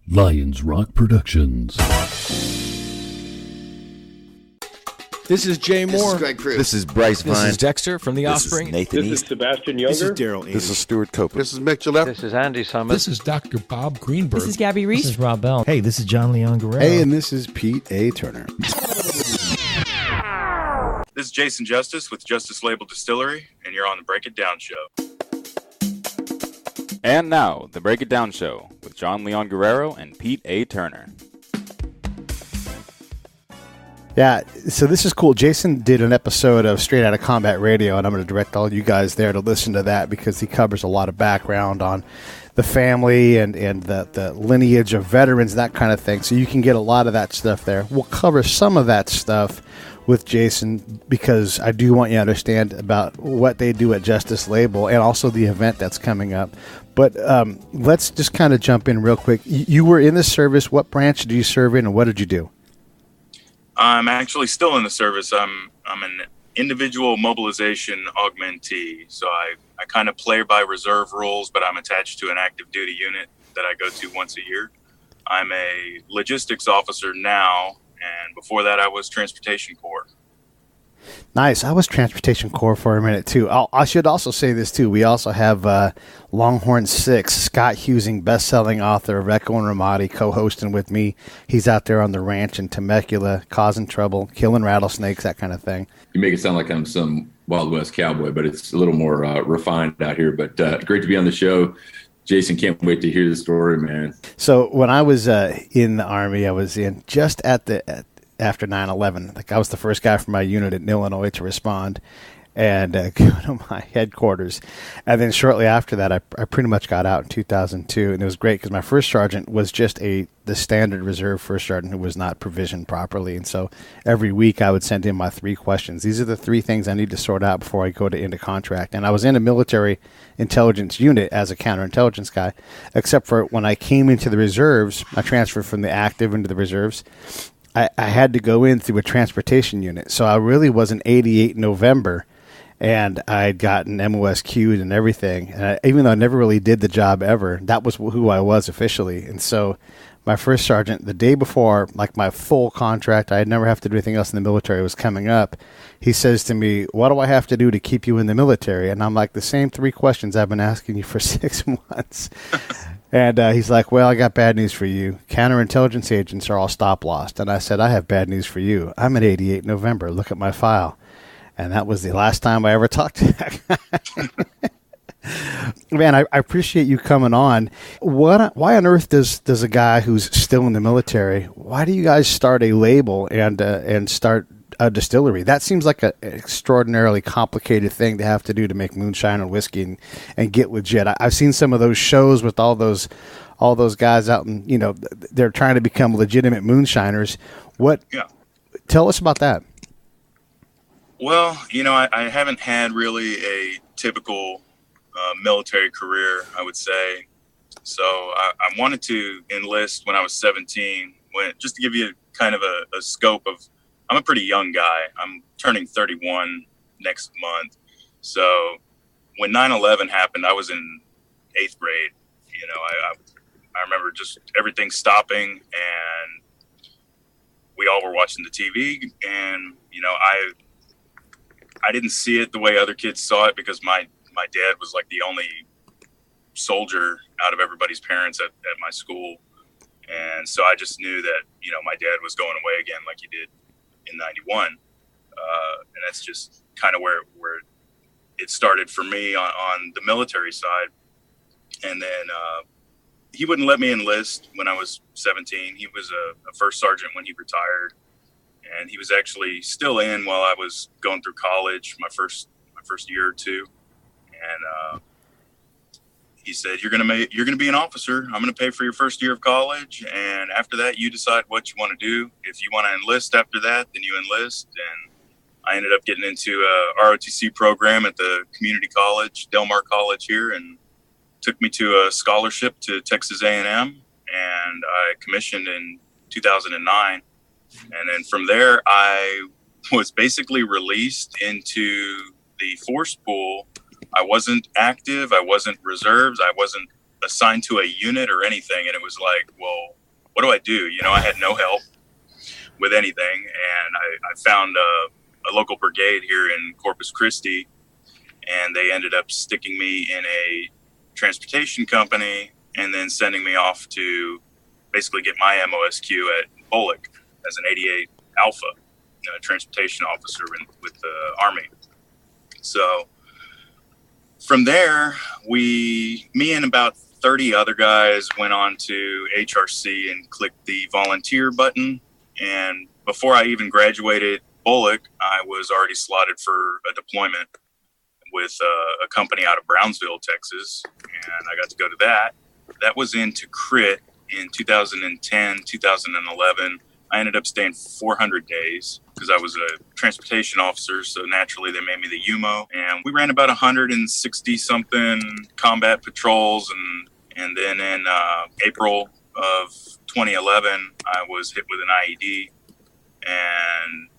Lions Rock Productions. This is Jay Moore. This is Greg Cruz. This is Bryce Vine. This is Dexter from The Offspring. This is Nathan This East. is Sebastian Younger. This is Daryl Ames. This is Stuart Copeland. This is Mick Gillette. This is Andy Summers. This is Dr. Bob Greenberg. This is Gabby Reese. This is Rob Bell. Hey, this is John Leon Guerrero. Hey, and this is Pete A. Turner. This is Jason Justice with Justice Label Distillery, and you're on the Break It Down Show. And now, the Break It Down Show with John Leon Guerrero and Pete A. Turner. Yeah, so this is cool. Jason did an episode of Straight Outta Combat Radio, and I'm going to direct all you guys there to listen to that because he covers a lot of background on the family and the lineage of veterans, that kind of thing. So you can get a lot of that stuff there. We'll cover some of that stuff with Jason because I do want you to understand about what they do at Justice Label and also the event that's coming up. But let's just kind of jump in real quick. You were in the service. What branch did you serve in, and what did you do? I'm actually still in the service. I'm an individual mobilization augmentee. So I kind of play by reserve rules, but I'm attached to an active duty unit that I go to once a year. I'm a logistics officer now, and before that I was Transportation Corps. Nice. I was Transportation Corps for a minute, too. I should also say this, too. We also have Longhorn 6, Scott Huesing, best-selling author of Echo and Ramadi, co-hosting with me. He's out there on the ranch in Temecula, causing trouble, killing rattlesnakes, that kind of thing. You make it sound like I'm some Wild West cowboy, but it's a little more refined out here. But great to be on the show. Jason, can't wait to hear the story, man. So when I was in the Army, I was in just after 9/11. Like I was the first guy from my unit in Illinois to respond and go to my headquarters. And then shortly after that, I pretty much got out in 2002. And it was great because my first sergeant was just the standard reserve first sergeant who was not provisioned properly. And so every week I would send him my 3 questions. These are the 3 things I need to sort out before I go into contract. And I was in a military intelligence unit as a counterintelligence guy, except for when I came into the reserves, I transferred from the active into the reserves. I had to go in through a transportation unit. So I really was an 88 November, and I had gotten MOS queued and everything. And even though I never really did the job ever, that was who I was officially. And so my first sergeant, the day before, like my full contract, I'd never have to do anything else in the military, was coming up. He says to me, "What do I have to do to keep you in the military?" And I'm like, the same 3 questions I've been asking you for 6 months. And he's like, "Well, I got bad news for you. Counterintelligence agents are all stop-lossed." And I said, "I have bad news for you. I'm at 88 November. Look at my file." And that was the last time I ever talked to that guy. Man, I appreciate you coming on. Why on earth does a guy who's still in the military, why do you guys start a label and start a distillery? That seems like an extraordinarily complicated thing to have to do to make moonshine and whiskey and get legit. I've seen some of those shows with all those guys out and, they're trying to become legitimate moonshiners. Tell us about that. Well, I haven't had really a typical military career, I would say. So I wanted to enlist when I was 17. Just to give you kind of a scope of, I'm a pretty young guy. I'm turning 31 next month. So when 9/11 happened, I was in 8th grade. I remember just everything stopping, and we all were watching the TV, and I didn't see it the way other kids saw it because my dad was like the only soldier out of everybody's parents at my school. And so I just knew that, my dad was going away again like he did in 91. And that's just kind of where it started for me on the military side. And then he wouldn't let me enlist when I was 17. He was a first sergeant when he retired. And he was actually still in while I was going through college, my first year or two. And he said, "You're gonna be an officer. I'm gonna pay for your first year of college, and after that, you decide what you want to do. If you want to enlist after that, then you enlist." And I ended up getting into a ROTC program at the community college, Del Mar College here, and took me to a scholarship to Texas A&M, and I commissioned in 2009. And then from there, I was basically released into the force pool. I wasn't active. I wasn't reserves. I wasn't assigned to a unit or anything. And it was like, well, what do I do? I had no help with anything, and I found a local brigade here in Corpus Christi, and they ended up sticking me in a transportation company and then sending me off to basically get my MOSQ at Bullock as an 88 Alpha, transportation officer with the Army. So from there, me and about 30 other guys went on to HRC and clicked the volunteer button. And before I even graduated Bullock, I was already slotted for a deployment with a company out of Brownsville, Texas. And I got to go to that. That was into Crit in 2010, 2011. I ended up staying 400 days because I was a transportation officer. So naturally they made me the UMO, and we ran about 160 something combat patrols. And then in April of 2011, I was hit with an IED and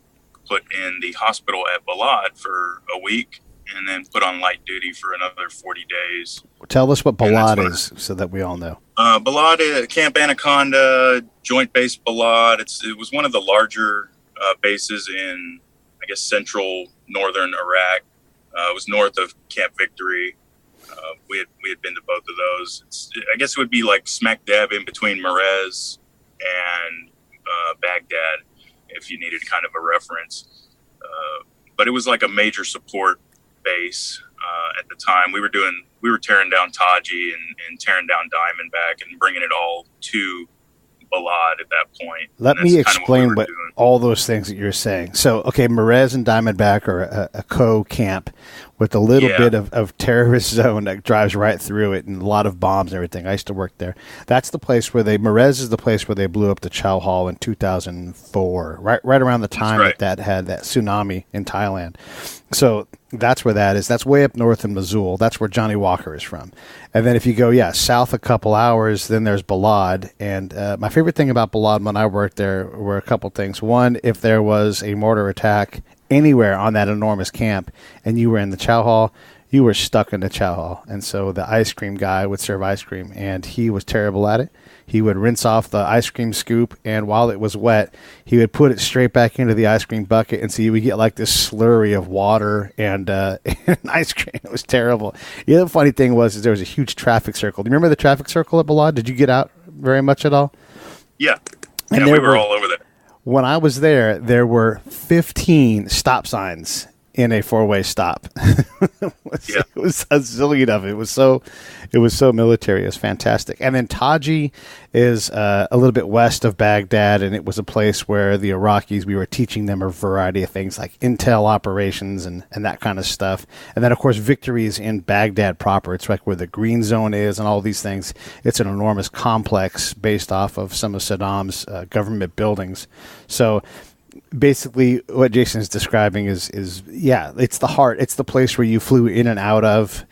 put in the hospital at Balad for a week, and then put on light duty for another 40 days. Tell us what Balad is so that we all know. Balad is Camp Anaconda, Joint Base Balad. It was one of the larger bases in, I guess, central northern Iraq. It was north of Camp Victory. We had been to both of those. I guess it would be like smack dab in between Marez and Baghdad, if you needed kind of a reference. But it was like a major support base at the time. We were tearing down Taji and tearing down Diamondback and bringing it all to Balad at that point. Let me explain what all those things that you're saying. So, okay, Marez and Diamondback are a co-camp with a little bit of terrorist zone that drives right through it and a lot of bombs and everything. I used to work there. That's the place where Marez is the place where they blew up the Chow Hall in 2004, right around the time that had that tsunami in Thailand. So that's where that is. That's way up north in Mosul. That's where Johnny Walker is from. And then if you go, south a couple hours, then there's Balad. And my favorite thing about Balad when I worked there were a couple things. One, if there was a mortar attack anywhere on that enormous camp and you were in the chow hall, you were stuck in the chow hall. And so the ice cream guy would serve ice cream, and he was terrible at it. He would rinse off the ice cream scoop, and while it was wet, he would put it straight back into the ice cream bucket, and so you would get like this slurry of water and ice cream. It was terrible. The other funny thing was there was a huge traffic circle. Do you remember the traffic circle at Balad? Did you get out very much at all? Yeah. And we were all over there. When I was there, there were 15 stop signs in a four-way stop. It was a zillion of it. It was so military. It was fantastic. And then Taji is a little bit west of Baghdad, and it was a place where the Iraqis, we were teaching them a variety of things like intel operations and that kind of stuff. And then, of course, Victory is in Baghdad proper. It's like where the green zone is and all these things. It's an enormous complex based off of some of Saddam's government buildings. So basically what Jason is describing is it's the heart. It's the place where you flew in and out of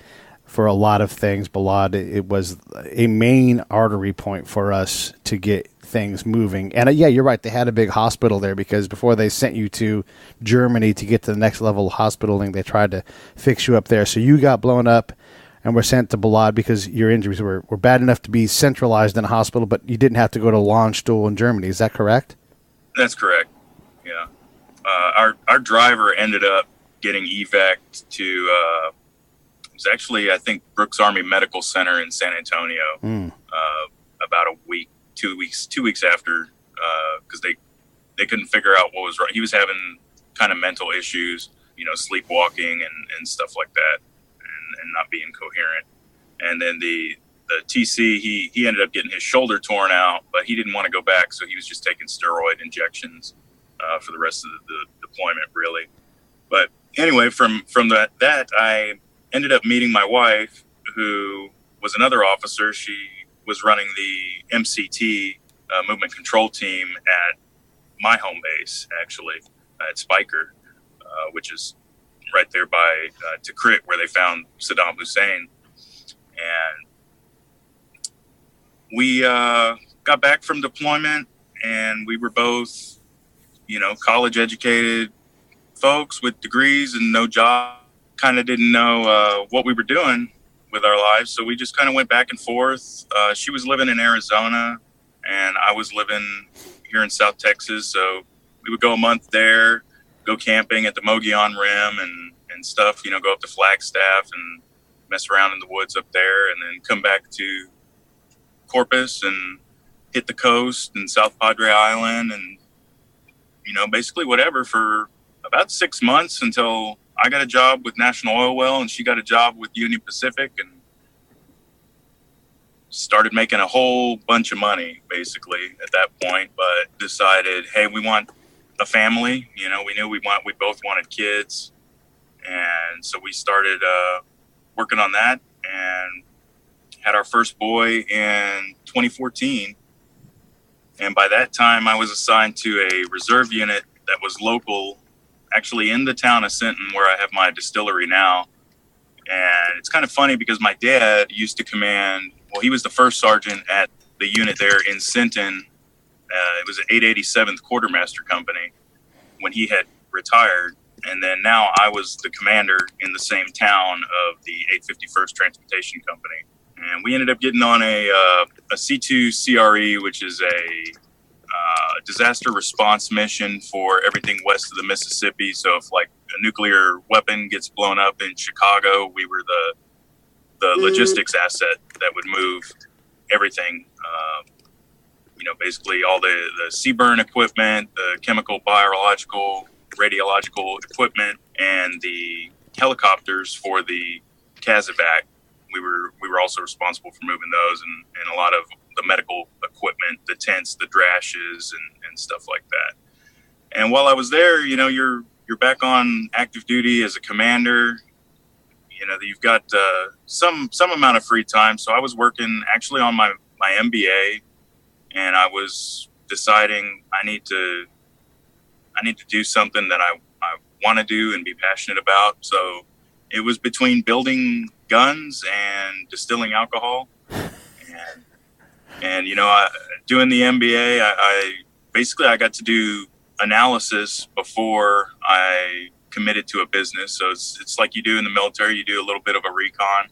for a lot of things. Balad, it was a main artery point for us to get things moving. And you're right. They had a big hospital there because before they sent you to Germany to get to the next level of hospitaling, they tried to fix you up there. So you got blown up and were sent to Balad because your injuries were bad enough to be centralized in a hospital, but you didn't have to go to Landstuhl in Germany. Is that correct? That's correct. Yeah. Our driver ended up getting evac'd to, it was actually, I think, Brooks Army Medical Center in San Antonio, about a week, 2 weeks after, because they couldn't figure out what was wrong. He was having kind of mental issues, sleepwalking and stuff like that, and not being coherent. And then the TC, he ended up getting his shoulder torn out, but he didn't want to go back, so he was just taking steroid injections for the rest of the deployment, really. But anyway, from that, I ended up meeting my wife, who was another officer. She was running the MCT movement control team at my home base, actually, at Spiker, which is right there by Tikrit, where they found Saddam Hussein. And we got back from deployment, and we were both, college educated folks with degrees and no job. Kind of didn't know what we were doing with our lives, so we just kind of went back and forth. She was living in Arizona, and I was living here in South Texas. So we would go a month there, go camping at the Mogollon Rim and stuff, go up to Flagstaff and mess around in the woods up there, and then come back to Corpus and hit the coast and South Padre Island and, basically whatever for about 6 months until I got a job with National Oil Well and she got a job with Union Pacific and started making a whole bunch of money basically at that point, but decided, hey, we want a family. We knew we both wanted kids. And so we started working on that and had our first boy in 2014. And by that time, I was assigned to a reserve unit that was local, actually in the town of Sinton, where I have my distillery now. And it's kind of funny because my dad used to command, he was the first sergeant at the unit there in Sinton. It was an 887th Quartermaster Company when he had retired. And then now I was the commander in the same town of the 851st Transportation Company. And we ended up getting on a C2 CRE, which is a disaster response mission for everything west of the Mississippi. So if like a nuclear weapon gets blown up in Chicago, we were the logistics asset that would move everything. Basically all the CBRN equipment, the chemical, biological, radiological equipment, and the helicopters for the CASEVAC. We were also responsible for moving those and a lot of the medical equipment, the tents, the drashes, and stuff like that. And while I was there, you're back on active duty as a commander. You've got some amount of free time. So I was working actually on my MBA, and I was deciding I need to do something that I want to do and be passionate about. So it was between building guns and distilling alcohol. And doing the MBA, I got to do analysis before I committed to a business. So it's like you do in the military, you do a little bit of a recon.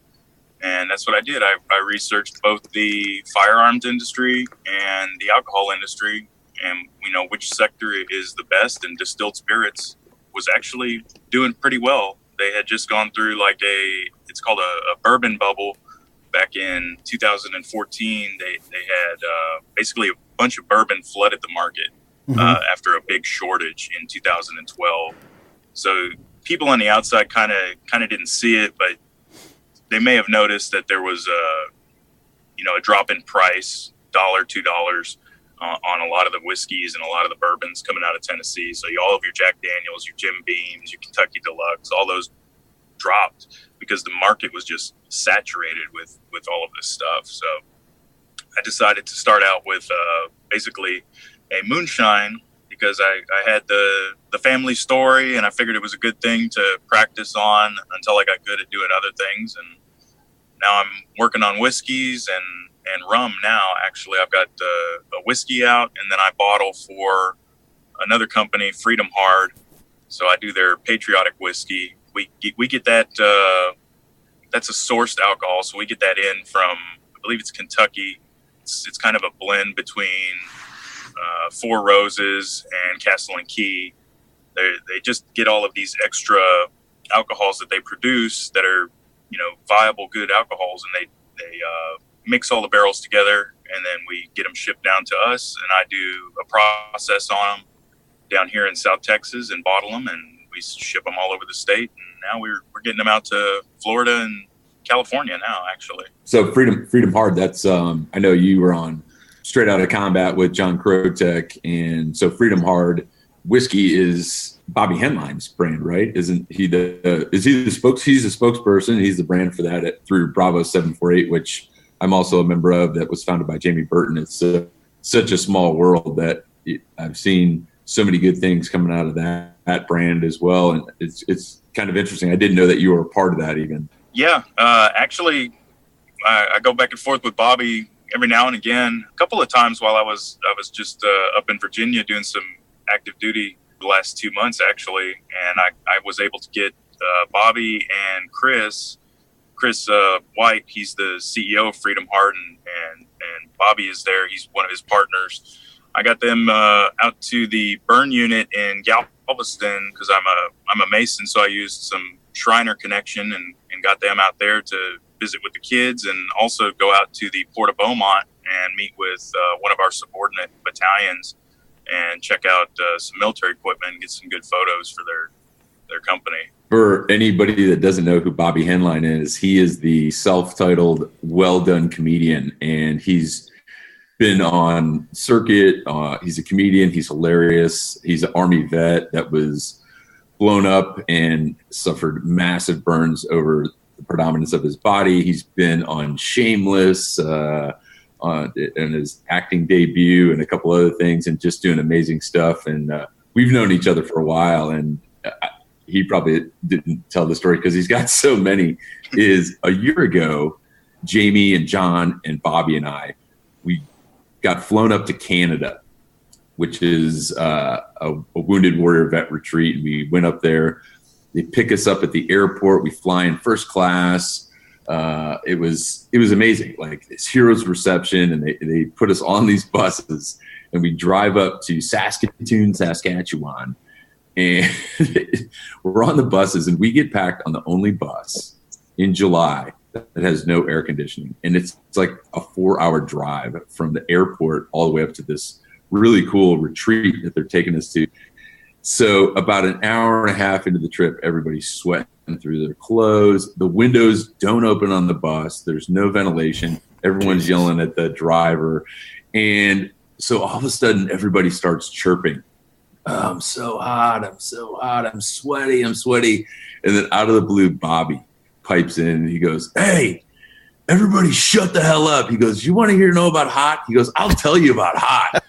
And that's what I did. I researched both the firearms industry and the alcohol industry, and which sector is the best. And distilled spirits was actually doing pretty well. They had just gone through it's called a bourbon bubble back in 2014. They had basically a bunch of bourbon flooded the market after a big shortage in 2012. So people on the outside kind of didn't see it, but they may have noticed that there was a drop in price, $1, $2 on a lot of the whiskeys and a lot of the bourbons coming out of Tennessee. So all of your Jack Daniels, your Jim Beams, your Kentucky Deluxe, all those dropped because the market was just saturated with all of this stuff. So I decided to start out with basically a moonshine because I had the family story, and I figured it was a good thing to practice on until I got good at doing other things. And now I'm working on whiskeys and rum now. Actually, I've got a whiskey out, and then I bottle for another company, Freedom Hard. So I do their patriotic whiskey. We get that, that's a sourced alcohol. So we get that in from, I believe it's Kentucky. It's kind of a blend between Four Roses and Castle and Key. They just get all of these extra alcohols that they produce that are, viable, good alcohols, and they mix all the barrels together, and then we get them shipped down to us, and I do a process on them down here in South Texas and bottle them, and we ship them all over the state. And now we're getting them out to Florida and California now, actually. So Freedom Hard, that's I know you were on Straight Outta Combat with John Krotek, and so Freedom Hard whiskey is Bobby Henline's brand, right? Isn't he he's the spokesperson. He's the brand for that through Bravo 748, which I'm also a member of, that was founded by Jamie Burton. It's such a small world that I've seen so many good things coming out of that brand as well. And it's kind of interesting. I didn't know that you were a part of that even. Yeah. Actually, I go back and forth with Bobby every now and again. A couple of times while I was just up in Virginia doing some active duty the last 2 months, actually. And I was able to get Bobby and Chris White. He's the CEO of Freedom Hard, and and Bobby is there. He's one of his partners. I got them out to the burn unit in Galveston because I'm a Mason, so I used some Shriner connection and got them out there to visit with the kids, and also go out to the Port of Beaumont and meet with one of our subordinate battalions and check out some military equipment and get some good photos for their company. For anybody that doesn't know who Bobby Henline is, he is the self-titled well-done comedian, and he's been on circuit. He's a comedian. He's hilarious. He's an Army vet that was blown up and suffered massive burns over the predominance of his body. He's been on Shameless in his acting debut and a couple other things, and just doing amazing stuff. And we've known each other for a while, and he probably didn't tell the story because he's got so many. Is a year ago, Jamie and John and Bobby and we got flown up to Canada, which is a wounded warrior vet retreat. And we went up there. They pick us up at the airport. We fly in first class. It was amazing. Like, this hero's reception, and they put us on these buses, and we drive up to Saskatoon, Saskatchewan, and we're on the buses, and we get packed on the only bus in July that has no air conditioning. And it's like a 4-hour drive from the airport all the way up to this really cool retreat that they're taking us to. So about an hour and a half into the trip, everybody's sweating through their clothes. The windows don't open on the bus. There's no ventilation. Everyone's yelling at the driver. And so all of a sudden, everybody starts chirping. Oh, I'm so hot. I'm so hot. I'm sweaty. I'm sweaty. And then out of the blue, Bobby pipes in and he goes, "Hey, everybody shut the hell up." He goes, "You want to know about hot?" He goes, "I'll tell you about hot."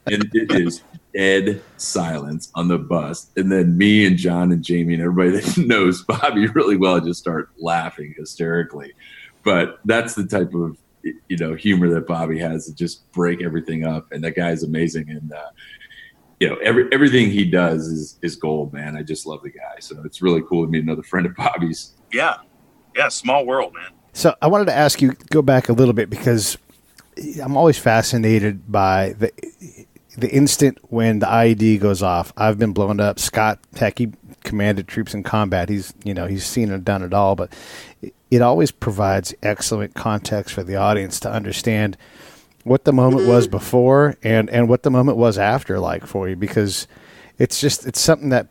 And it is dead silence on the bus. And then me and John and Jamie and everybody that knows Bobby really well just start laughing hysterically. But that's the type of, humor that Bobby has, to just break everything up. And that guy's amazing. And, everything he does is gold, man. I just love the guy. So it's really cool to meet another friend of Bobby's. Yeah. Small world, man. So I wanted to ask you, go back a little bit, because I'm always fascinated by the instant when the IED goes off. I've been blown up. Scott, heck, he commanded troops in combat. He's seen and done it all, but it always provides excellent context for the audience to understand what the moment was before and what the moment was after like for you, because it's something that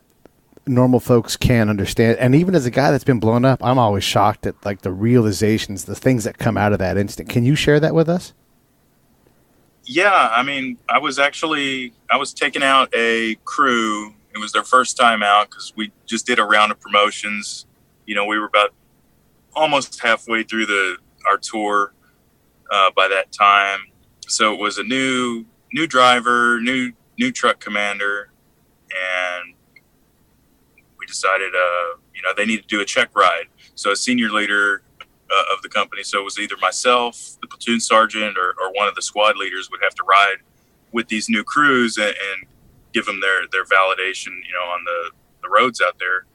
normal folks can't understand. And even as a guy that's been blown up, I'm always shocked at like the realizations, the things that come out of that instant. Can you share that with us? Yeah, I mean, I was taking out a crew. It was their first time out because we just did a round of promotions. We were about almost halfway through our tour by that time. So it was a new driver, new truck commander, and we decided, they needed to do a check ride. So a senior leader of the company, so it was either myself, the platoon sergeant, or one of the squad leaders would have to ride with these new crews and give them their validation, on the roads out there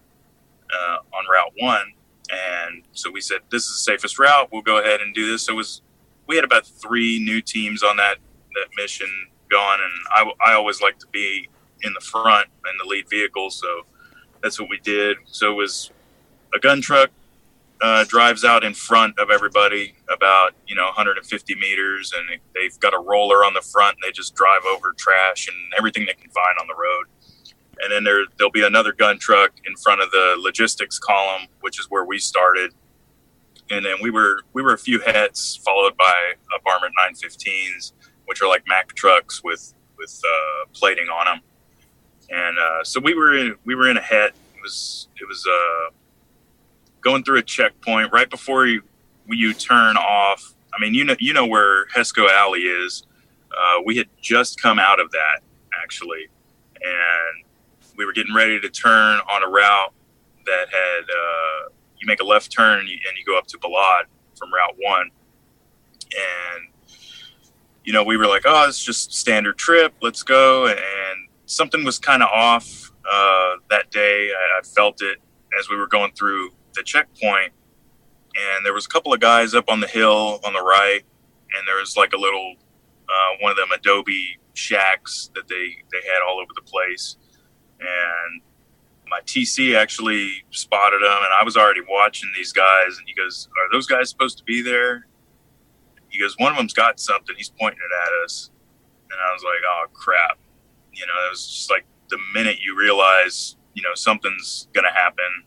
on Route 1. And so we said, this is the safest route. We'll go ahead and do this. So we had about 3 new teams on that mission going, and I always like to be in the front in the lead vehicle, so that's what we did. So it was a gun truck drives out in front of everybody about 150 meters, and they've got a roller on the front, and they just drive over trash and everything they can find on the road. And then there'll be another gun truck in front of the logistics column, which is where we started. And then we were a few heads, followed by up armored 915s, which are like Mack trucks with plating on them. And so we were in a het. It was going through a checkpoint right before you turn off. I mean, you know where Hesco Alley is. We had just come out of that, actually, and we were getting ready to turn on a route that had you make a left turn and you go up to Balad from Route 1. And we were like, oh, it's just standard trip, let's go. And something was kind of off that day. I felt it as we were going through the checkpoint, and there was a couple of guys up on the hill on the right, and there was like a little one of them adobe shacks that they had all over the place, and my TC actually spotted them, and I was already watching these guys, and he goes, "Are those guys supposed to be there?" He goes, "One of them's got something. He's pointing it at us." And I was like, "Oh crap!" You know, it was just like the minute you realize, you know, something's gonna happen.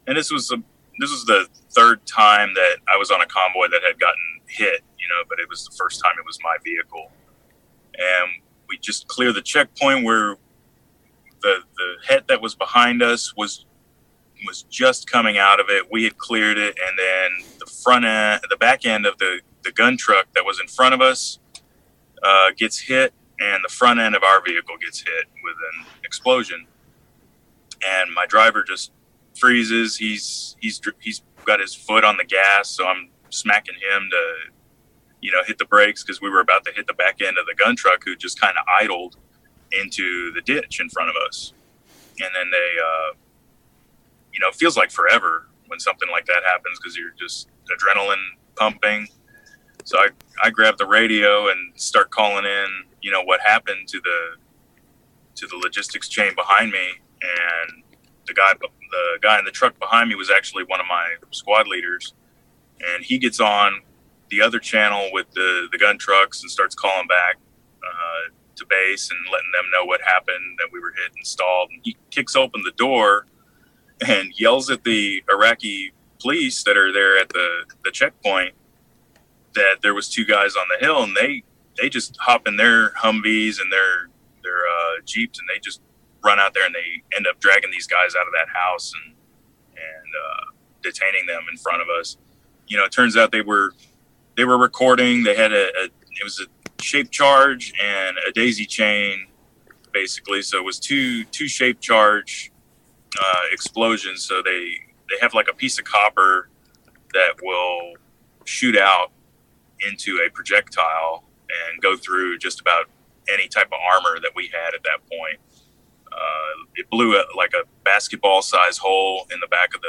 And this was the third time that I was on a convoy that had gotten hit. You know, but it was the first time it was my vehicle, and we just cleared the checkpoint where the het that was behind us was just coming out of it. We had cleared it, and then the back end of the gun truck that was in front of us gets hit, and the front end of our vehicle gets hit with an explosion. And my driver just freezes. He's got his foot on the gas, so I'm smacking him to, you know, hit the brakes because we were about to hit the back end of the gun truck, who just kind of idled into the ditch in front of us. And then they, you know, it feels like forever when something like that happens because you're just adrenaline pumping. So I grab the radio and start calling in, you know, what happened to the logistics chain behind me. And the guy in the truck behind me was actually one of my squad leaders, and he gets on the other channel with the gun trucks and starts calling back to base and letting them know what happened, that we were hit and stalled. And he kicks open the door and yells at the Iraqi police that are there at the checkpoint that there was two guys on the hill, and they just hop in their Humvees and their Jeeps, and they just run out there, and they end up dragging these guys out of that house and detaining them in front of us. You know, it turns out they were recording. They had it was a shape charge and a daisy chain, basically. So it was two shape charge explosions. So they have like a piece of copper that will shoot out into a projectile and go through just about any type of armor that we had at that point. It blew like a basketball size hole in the back of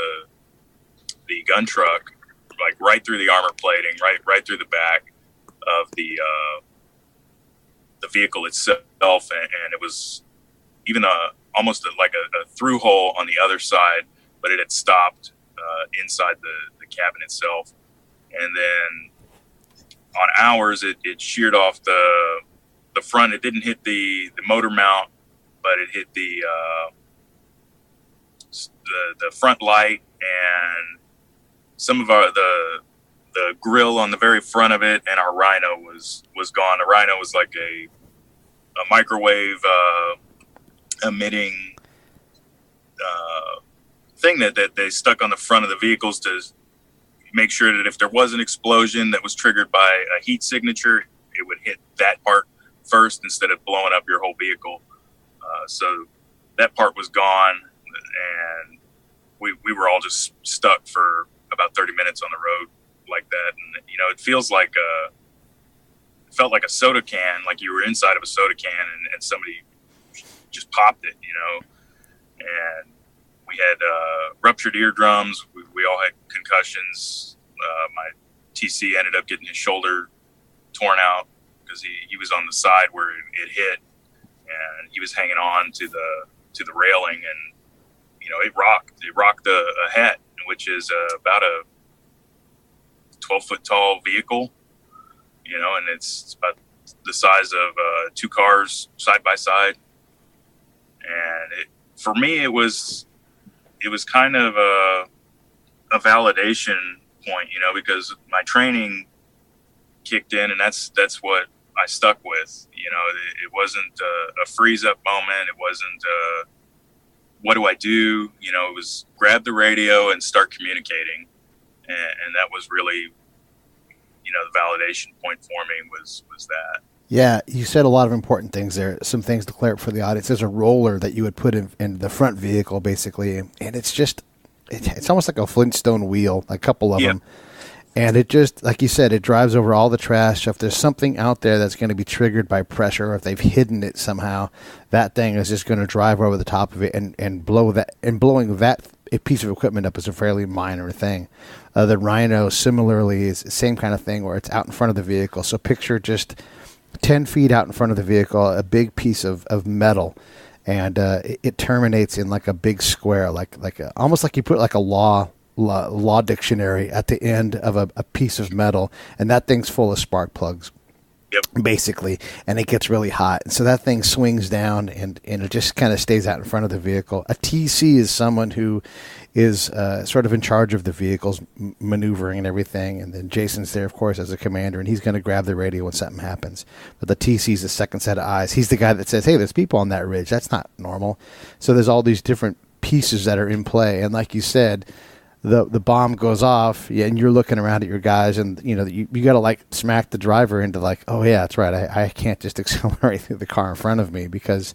the gun truck, like right through the armor plating, right through the back of the vehicle itself, and it was even almost like a through hole on the other side, but it had stopped inside the cabin itself. And then on ours, it sheared off the front. It didn't hit the motor mount, but it hit the front light, and some of the grill on the very front of it, and our Rhino was gone. The Rhino was like a microwave emitting thing that they stuck on the front of the vehicles to make sure that if there was an explosion that was triggered by a heat signature, it would hit that part first instead of blowing up your whole vehicle. So that part was gone, and we were all just stuck for about 30 minutes on the road like that. And, you know, it felt like a soda can, like you were inside of a soda can and somebody just popped it, you know. And we had ruptured eardrums. We all had concussions. My TC ended up getting his shoulder torn out because he was on the side where it hit, and he was hanging on to the railing, and you know, it rocked a het, which is about a 12-foot tall vehicle, you know, and it's about the size of two cars side by side. And for me, it was kind of a validation point, you know, because my training kicked in, and that's what I stuck with. You know, it wasn't a freeze up moment. It wasn't what do I do? You know, it was grab the radio and start communicating, and that was really, you know, the validation point for me was that. Yeah, you said a lot of important things there. Some things to clear up for the audience. There's a roller that you would put in the front vehicle, basically, and it's just it's almost like a Flintstone wheel, a couple of them. And it just, like you said, it drives over all the trash. If there's something out there that's going to be triggered by pressure, or if they've hidden it somehow, that thing is just going to drive over the top of it and blow that, and blowing that a piece of equipment up as a fairly minor thing. The Rhino similarly is the same kind of thing where it's out in front of the vehicle. So picture just 10 feet out in front of the vehicle, a big piece of metal, and it terminates in like a big square, almost like you put like a law dictionary at the end of a piece of metal, and that thing's full of spark plugs. Yep. Basically, and it gets really hot. And so that thing swings down and it just kind of stays out in front of the vehicle. A TC is someone who is sort of in charge of the vehicle's maneuvering and everything. And then Jason's there, of course, as a commander, and he's going to grab the radio when something happens. But the TC is the second set of eyes. He's the guy that says, hey, there's people on that ridge. That's not normal. So there's all these different pieces that are in play. And like you said, the bomb goes off, and you're looking around at your guys, and you got to like smack the driver into like, oh yeah, that's right, I can't just accelerate through the car in front of me, because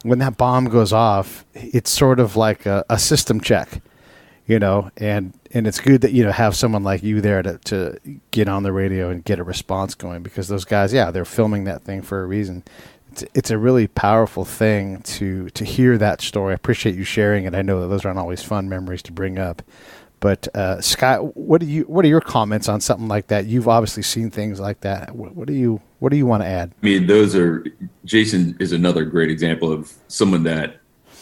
when that bomb goes off, it's sort of like a system check, and it's good that have someone like you there to get on the radio and get a response going, because those guys, they're filming that thing for a reason. It's a really powerful thing to hear that story. I appreciate you sharing it. I know that those aren't always fun memories to bring up. But Scott, what are your comments on something like that? You've obviously seen things like that. What do you want to add? I mean, Jason is another great example of someone that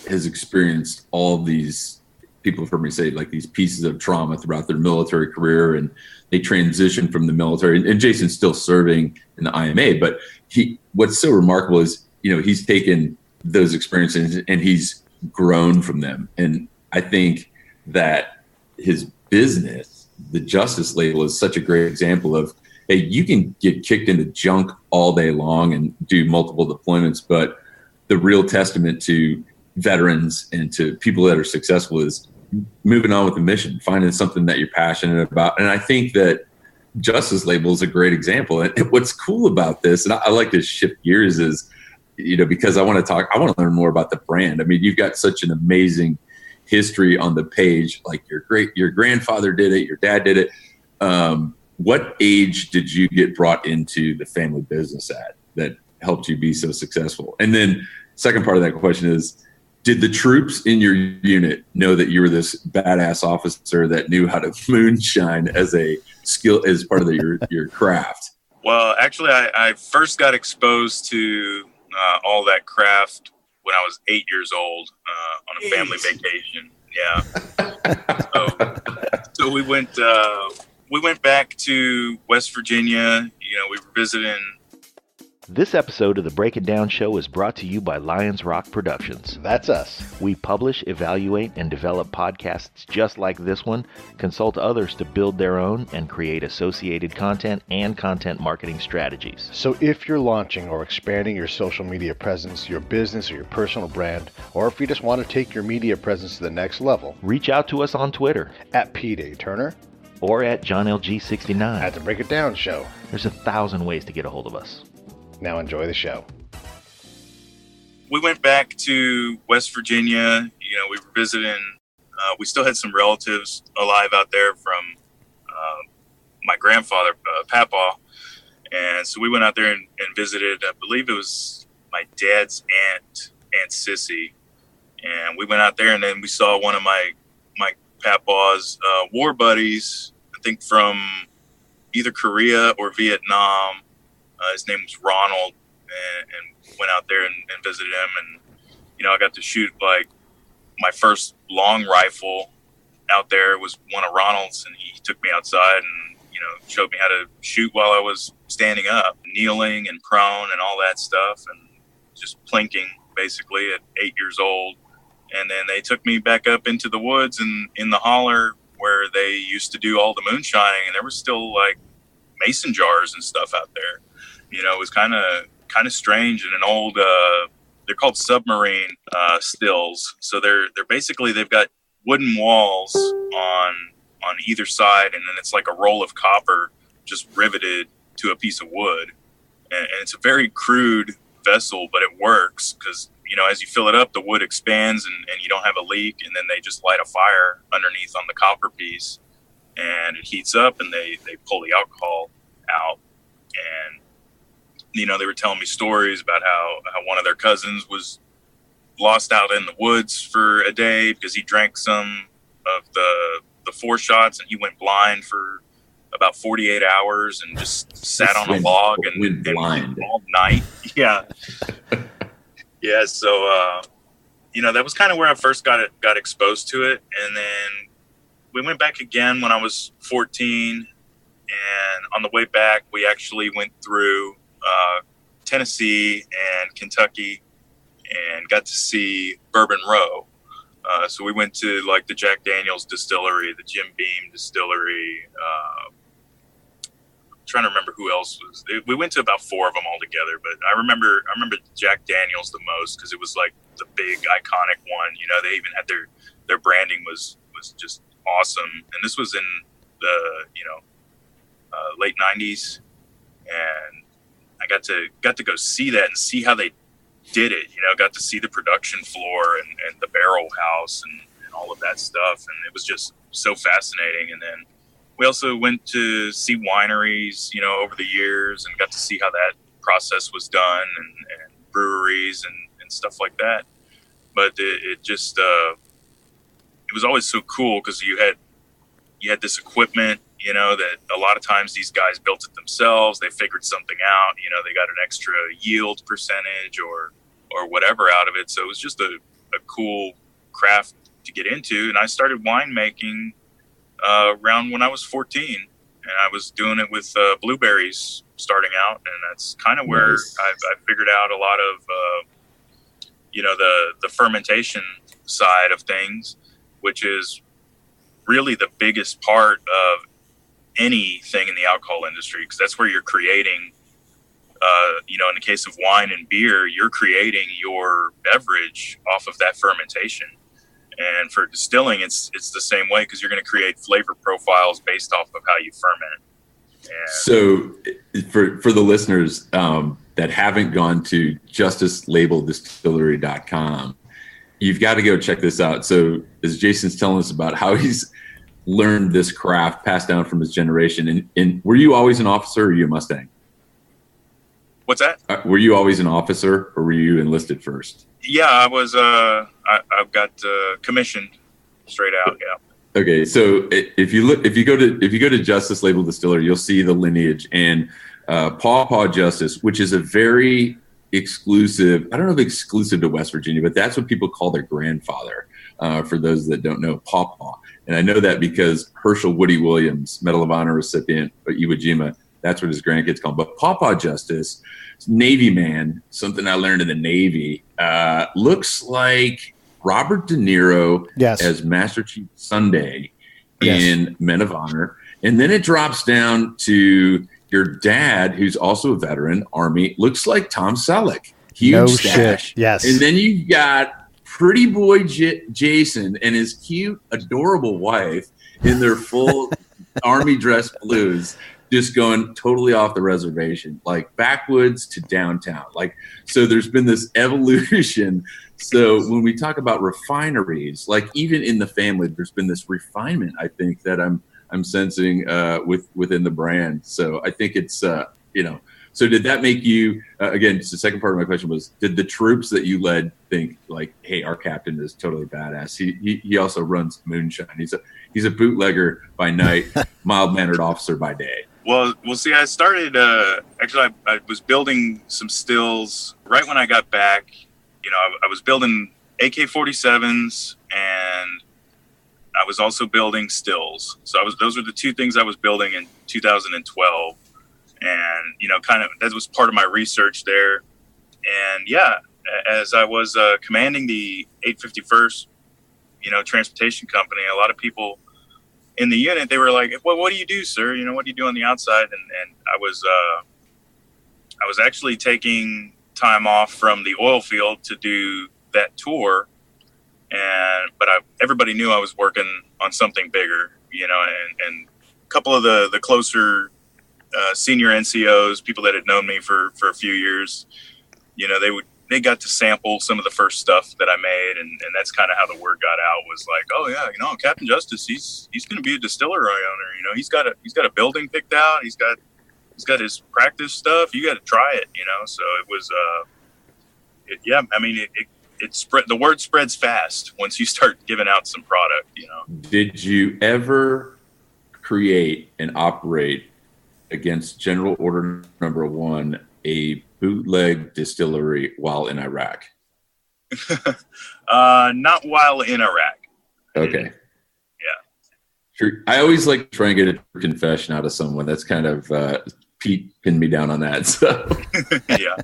has experienced all these, people have heard me say, like these pieces of trauma throughout their military career, and they transition from the military, and Jason's still serving in the IMA, but what's so remarkable is, he's taken those experiences and he's grown from them. And I think that his business, the Justice label, is such a great example of, hey, you can get kicked into junk all day long and do multiple deployments, but the real testament to veterans and to people that are successful is moving on with the mission, finding something that you're passionate about. And I think that Justice label is a great example. And what's cool about this, and I like to shift gears, is, because I want to learn more about the brand. I mean, you've got such an amazing history on the page. Like your grandfather did it, your dad did it. What age did you get brought into the family business at that helped you be so successful? And then second part of that question is, did the troops in your unit know that you were this badass officer that knew how to moonshine as a skill, as part of your craft? Well, actually, I first got exposed to all that craft when I was 8 years old on a family vacation. Yeah. So we went back to West Virginia. We were visiting. This episode of the Break It Down Show is brought to you by Lions Rock Productions. That's us. We publish, evaluate, and develop podcasts just like this one, consult others to build their own, and create associated content and content marketing strategies. So if you're launching or expanding your social media presence, your business or your personal brand, or if you just want to take your media presence to the next level, reach out to us on Twitter at Pete A. Turner or at JohnLG69 at the Break It Down Show. There's 1,000 ways to get a hold of us. Now enjoy the show. We went back to West Virginia. We were visiting. We still had some relatives alive out there from my grandfather, PawPaw. And so we went out there and visited, I believe it was my dad's aunt Sissy. And we went out there, and then we saw one of my PawPaw's war buddies, I think from either Korea or Vietnam. His name was Ronald, and went out there and visited him. And, I got to shoot like my first long rifle out there was one of Ronald's, and he took me outside and, showed me how to shoot while I was standing up, kneeling and prone and all that stuff, and just plinking basically at 8 years old. And then they took me back up into the woods and in the holler where they used to do all the moonshining, and there was still like mason jars and stuff out there. It was kind of strange. And an old, they're called submarine stills. So they're basically, they've got wooden walls on either side, and then it's like a roll of copper just riveted to a piece of wood. And it's a very crude vessel, but it works because, as you fill it up, the wood expands and you don't have a leak, and then they just light a fire underneath on the copper piece, and it heats up, and they pull the alcohol out. And they were telling me stories about how one of their cousins was lost out in the woods for a day because he drank some of the 4 shots, and he went blind for about 48 hours and just sat on a log and blind all night. Yeah. Yeah. So, that was kind of where I first got exposed to it. And then we went back again when I was 14. And on the way back, we actually went through Tennessee and Kentucky and got to see Bourbon Row. So we went to like the Jack Daniel's distillery, the Jim Beam distillery. Trying to remember who else was. We went to about 4 of them all together, but I remember Jack Daniel's the most because it was like the big iconic one. They even had their branding was just awesome. And this was in the late 90s, and I got to go see that and see how they did it. Got to see the production floor and the barrel house and all of that stuff, and it was just so fascinating. And then we also went to see wineries, over the years, and got to see how that process was done, and breweries and stuff like that. But it just it was always so cool because you had this equipment, that a lot of times these guys built it themselves. They figured something out, they got an extra yield percentage or whatever out of it. So it was just a cool craft to get into. And I started winemaking around when I was 14, and I was doing it with blueberries starting out. And that's kind of where I figured out a lot of, the fermentation side of things, which is really the biggest part of anything in the alcohol industry, because that's where you're creating, in the case of wine and beer, you're creating your beverage off of that fermentation. And for distilling, it's the same way, because you're going to create flavor profiles based off of how you ferment. And so for the listeners that haven't gone to justicelabeldistillery.com, you've got to go check this out. So as Jason's telling us about how he's learned this craft passed down from his generation, and were you always an officer, or were you a Mustang? What's that? Were you always an officer, or were you enlisted first? Yeah, I was. I got commissioned straight out. Yeah. Okay, so if you go to Justice Label Distillery, you'll see the lineage, and PawPaw Justice, which is a very exclusive. I don't know if exclusive to West Virginia, but that's what people call their grandfather. For those that don't know, PawPaw, and I know that because Herschel Woody Williams, Medal of Honor recipient at Iwo Jima, that's what his grandkids call him. But PawPaw Justice, Navy man, something I learned in the Navy, looks like Robert De Niro as Master Chief Sunday in Men of Honor. And then it drops down to your dad, who's also a veteran, Army, looks like Tom Selleck. Huge stash. Shit. Yes. And then you've got pretty boy Jason and his cute, adorable wife in their full Army dress blues, just going totally off the reservation, like backwoods to downtown. Like, so there's been this evolution. So when we talk about refineries, like even in the family, there's been this refinement, I think, that I'm sensing within the brand. So I think it's, so did that make you, again, just the second part of my question was, did the troops that you led think like, hey, our captain is totally badass. He also runs Moonshine. He's a bootlegger by night, mild-mannered officer by day. Well, see, I started, actually, I was building some stills right when I got back. I was building AK-47s, and I was also building stills. So those were the two things I was building in 2012. And, kind of, that was part of my research there. And yeah, as I was commanding the 851st, transportation company, a lot of people in the unit, they were like, well, what do you do, sir? What do you do on the outside? And I was actually taking time off from the oil field to do that tour. But everybody knew I was working on something bigger, and a couple of the closer senior NCOs, people that had known me for a few years, they got to sample some of the first stuff that I made, and that's kind of how the word got out, was like, oh yeah, Captain Justice, he's going to be a distillery owner. He's got a building picked out. He's got his practice stuff. You got to try it. So it was, the word spreads fast once you start giving out some product, you know. Did you ever create and operate against General Order Number 1 a bootleg distillery while in Iraq? Not while in Iraq. Okay. Yeah. Sure. I always like to try and get a confession out of someone. That's kind of Pete pinned me down on that. So yeah.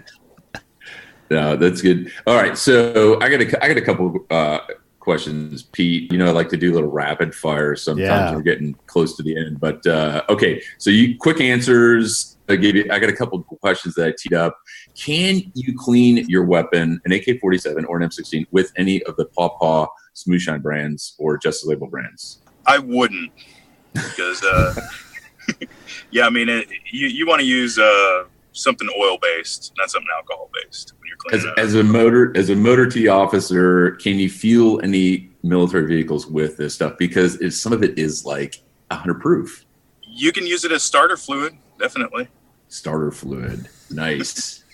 No, that's good. All right, so I got a couple questions, Pete. You know, I like to do a little rapid fire. Sometimes we're getting close to the end, but okay. So you quick answers. I got a couple of questions that I teed up. Can you clean your weapon, an AK-47 or an M16, with any of the PawPaw Moonshine brands or Justice Label brands? I wouldn't, because yeah, I mean, you want to use something oil based, not something alcohol based when you're cleaning. As a motor T officer, can you fuel any military vehicles with this stuff? Because some of it is like 100 proof. You can use it as starter fluid, definitely. Starter fluid, nice.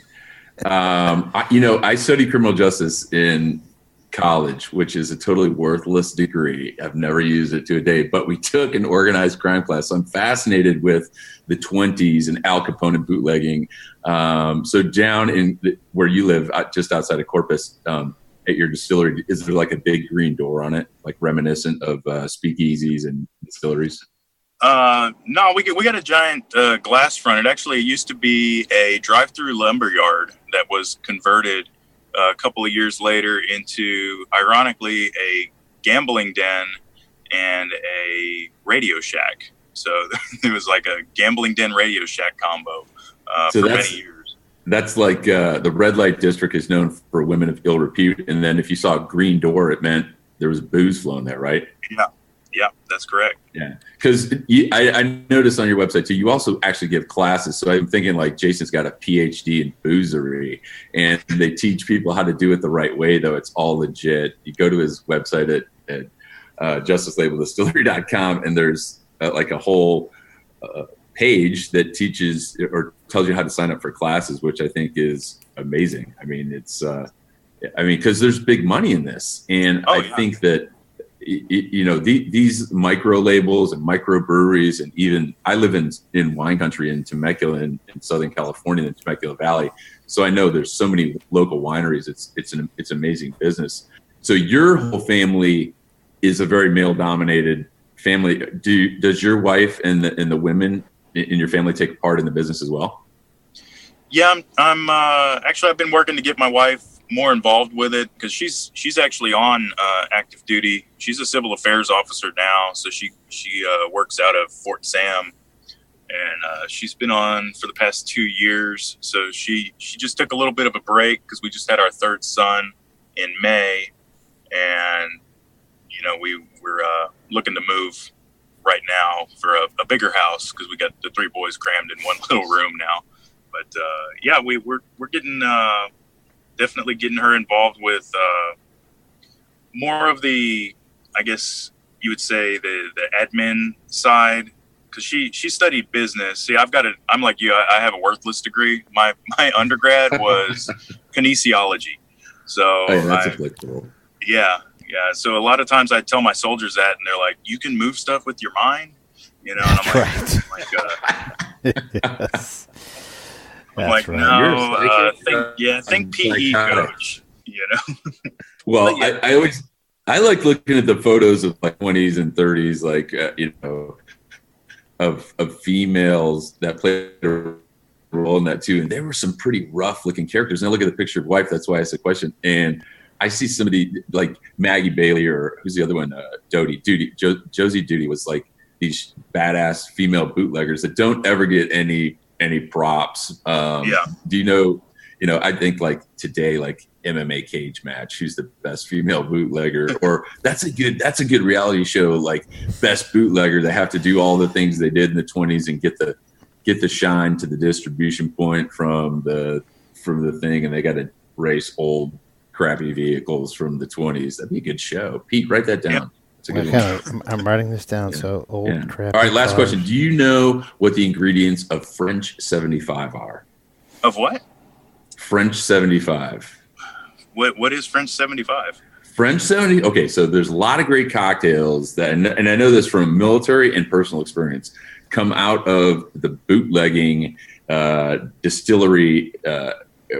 I studied criminal justice in college, which is a totally worthless degree. I've never used it to a day, but we took an organized crime class. So I'm fascinated with the 20s and Al Capone and bootlegging. So down in where you live, just outside of Corpus, at your distillery, is there like a big green door on it, like reminiscent of speakeasies and distilleries? No, we got a giant glass front. It used to be a drive-through lumber yard that was converted a couple of years later into, ironically, a gambling den and a Radio Shack. So it was like a gambling den Radio Shack combo for many years. That's like the red light district is known for women of ill repute. And then if you saw a green door, it meant there was booze flowing there, right? Yeah, that's correct. Yeah, because I noticed on your website too, you also actually give classes. So I'm thinking like Jason's got a PhD in boozery, and they teach people how to do it the right way, though it's all legit. You go to his website at justicelabeldistillery.com, and there's like a whole page that teaches or tells you how to sign up for classes, which I think is amazing. I mean, because there's big money in this, and I think that. These micro labels and micro breweries, and even I live in wine country in Temecula in Southern California, in the Temecula Valley. So I know there's so many local wineries. It's amazing business. So your whole family is a very male dominated family. Does your wife and the women in your family take part in the business as well? Yeah, I'm actually, I've been working to get my wife more involved with it, because she's actually on active duty. She's a civil affairs officer now, so she works out of Fort Sam, and she's been on for the past 2 years. So she just took a little bit of a break because we just had our third son in May, and we're looking to move right now for a bigger house because we got the 3 boys crammed in one little room now. But we're getting definitely getting her involved with more of the, I guess you would say, the admin side, because she studied business. See, I'm like you, I have a worthless degree. My undergrad was kinesiology. So that's applicable. Yeah. So a lot of times I tell my soldiers that, and they're like, "You can move stuff with your mind," and I'm like, Yes. I'm like, right. No, think PE coach, Well, I like looking at the photos of like 20s and 30s, like, of females that played a role in that too. And there were some pretty rough looking characters. And I look at the picture of wife, that's why I asked the question. And I see somebody like Maggie Bailey, or who's the other one? Josie Duty was like these badass female bootleggers that don't ever get any props. Do you know, I think like today, like MMA cage match, who's the best female bootlegger, or that's a good reality show, like best bootlegger. They have to do all the things they did in the 20s and get the shine to the distribution point from the thing. And they got to race old crappy vehicles from the 20s. That'd be a good show. Pete, write that down. Yeah. I'm writing this down. So old crap. All right, last question. Do you know what the ingredients of French 75 are? Of what? French 75. What is French 75? French 70. Okay, so there's a lot of great cocktails that, and I know this from military and personal experience, come out of the bootlegging distillery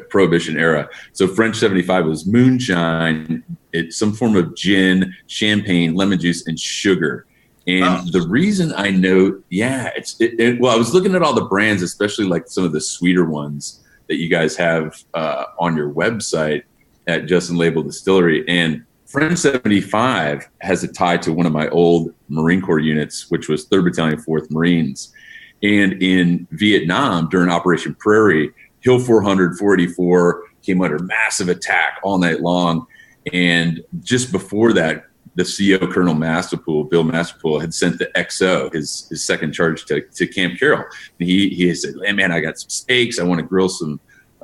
prohibition era. So French 75 was moonshine, it's some form of gin, champagne, lemon juice, and sugar. And the reason I know, well, I was looking at all the brands, especially like some of the sweeter ones that you guys have on your website at Justin Label Distillery. And French 75 has a tie to one of my old Marine Corps units, which was 3rd Battalion, 4th Marines. And in Vietnam, during Operation Prairie, Hill 400, 484 came under massive attack all night long. And just before that, the CEO, Colonel Masterpool, Bill Masterpool, had sent the XO, his second charge, to Camp Carroll. And he said, hey, man, I got some steaks. I want to grill some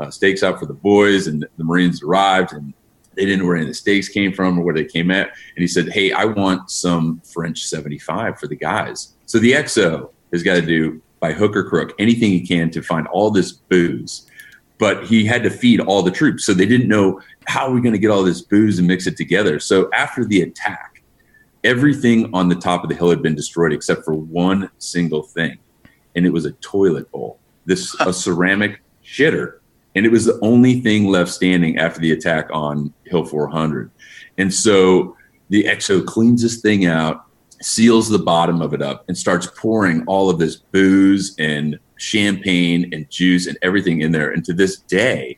steaks out for the boys. And the Marines arrived, and they didn't know where any of the steaks came from or where they came at. And he said, hey, I want some French 75 for the guys. So the XO has got to do, by hook or crook, anything he can to find all this booze. But he had to feed all the troops. So they didn't know, how are we going to get all this booze and mix it together? So after the attack, everything on the top of the hill had been destroyed except for one single thing. And it was a toilet bowl, a ceramic shitter. And it was the only thing left standing after the attack on Hill 400. And so the XO cleans this thing out, seals the bottom of it up, and starts pouring all of this booze and champagne and juice and everything in there. And to this day,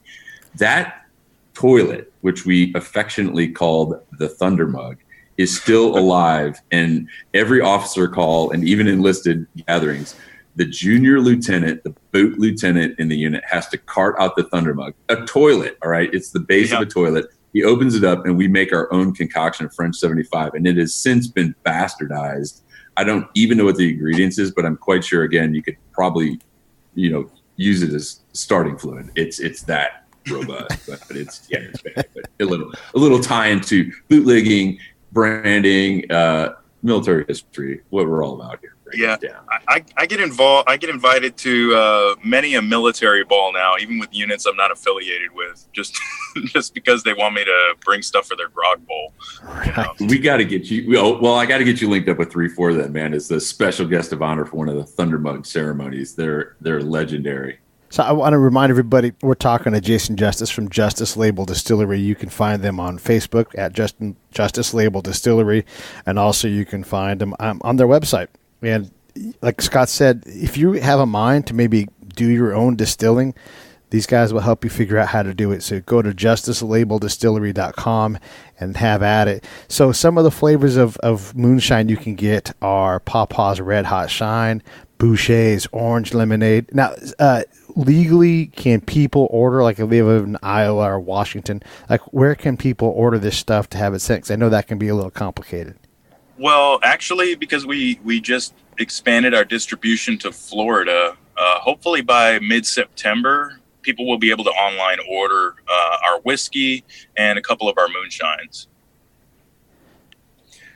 that toilet, which we affectionately called the Thunder Mug, is still alive. And every officer call, and even enlisted gatherings, the junior lieutenant, the boot lieutenant in the unit, has to cart out the Thunder Mug, a toilet. All right. It's the base of a toilet. He opens it up, and we make our own concoction of French 75. And it has since been bastardized. I don't even know what the ingredients is, but I'm quite sure, again, you could probably, use it as starting fluid. It's that robust, but it's bad. But a little tie into bootlegging, branding, military history, what we're all about here. Yeah, I get involved. I get invited to many a military ball now, even with units I'm not affiliated with, just because they want me to bring stuff for their grog bowl. We got to get you. Well, I got to get you linked up with 3-4 then, man. As the special guest of honor for one of the Thunder Mug ceremonies. They're legendary. So I want to remind everybody, we're talking to Jason Justice from Justice Label Distillery. You can find them on Facebook at Justice Label Distillery, and also you can find them on their website. And like Scott said, if you have a mind to maybe do your own distilling, these guys will help you figure out how to do it. So go to justicelabeldistillery.com and have at it. So some of the flavors of moonshine you can get are PawPaw's Red Hot Shine, Boucher's Orange Lemonade. Now, legally, can people order, like if they live in Iowa or Washington, like where can people order this stuff to have it sent? Because I know that can be a little complicated. Well, actually, because we just expanded our distribution to Florida, hopefully by mid-September, people will be able to online order our whiskey and a couple of our moonshines.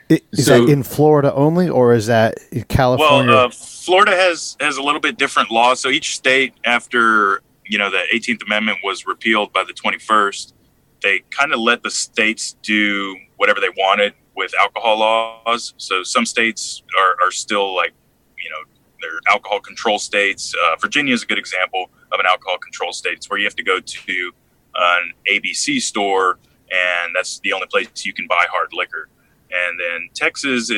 Is that in Florida only, or is that in California? Well, Florida has a little bit different laws. So each state, after the 18th Amendment was repealed by the 21st, they kind of let the states do whatever they wanted with alcohol laws. So some states are still they're alcohol control states. Virginia is a good example of an alcohol control state. It's where you have to go to an ABC store, and that's the only place you can buy hard liquor. And then Texas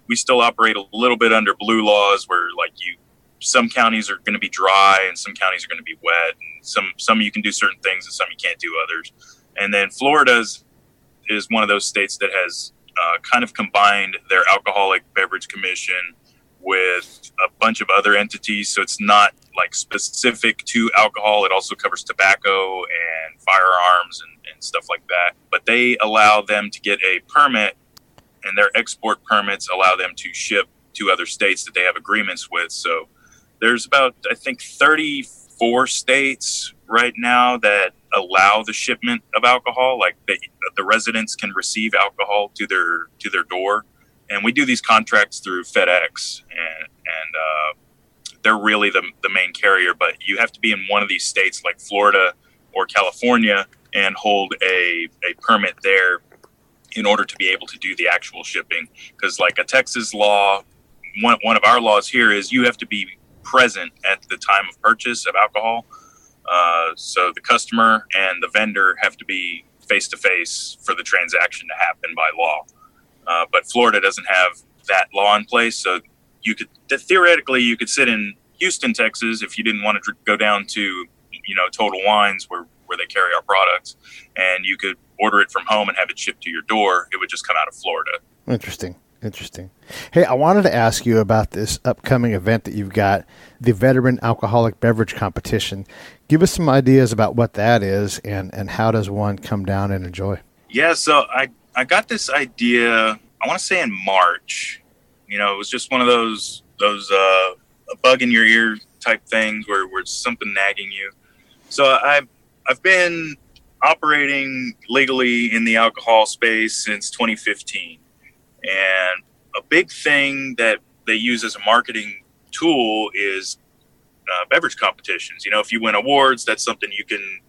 we still operate a little bit under blue laws, where some counties are going to be dry and some counties are going to be wet, and some you can do certain things and some you can't do others. And then Florida is one of those states that has kind of combined their alcoholic beverage commission with a bunch of other entities. So it's not specific to alcohol. It also covers tobacco and firearms and stuff like that. But they allow them to get a permit, and their export permits allow them to ship to other states that they have agreements with. So there's about, I think, 34 states right now that allow the shipment of alcohol. The residents can receive alcohol to their door. And we do these contracts through FedEx, and they're really the main carrier. But you have to be in one of these states like Florida or California and hold a permit there in order to be able to do the actual shipping. Because like a Texas law, one of our laws here is you have to be present at the time of purchase of alcohol. So the customer and the vendor have to be face to face for the transaction to happen by law. But Florida doesn't have that law in place. So theoretically you could sit in Houston, Texas, if you didn't want to go down to, Total Wines where they carry our products, and you could order it from home and have it shipped to your door. It would just come out of Florida. Interesting. Hey, I wanted to ask you about this upcoming event that you've got, the Veteran Alcoholic Beverage Competition. Give us some ideas about what that is and how does one come down and enjoy? Yeah, so I got this idea, I want to say in March. It was just one of those a bug in your ear type things where it's something nagging you. So I've been operating legally in the alcohol space since 2015. And a big thing that they use as a marketing tool is beverage competitions. If you win awards, that's something you can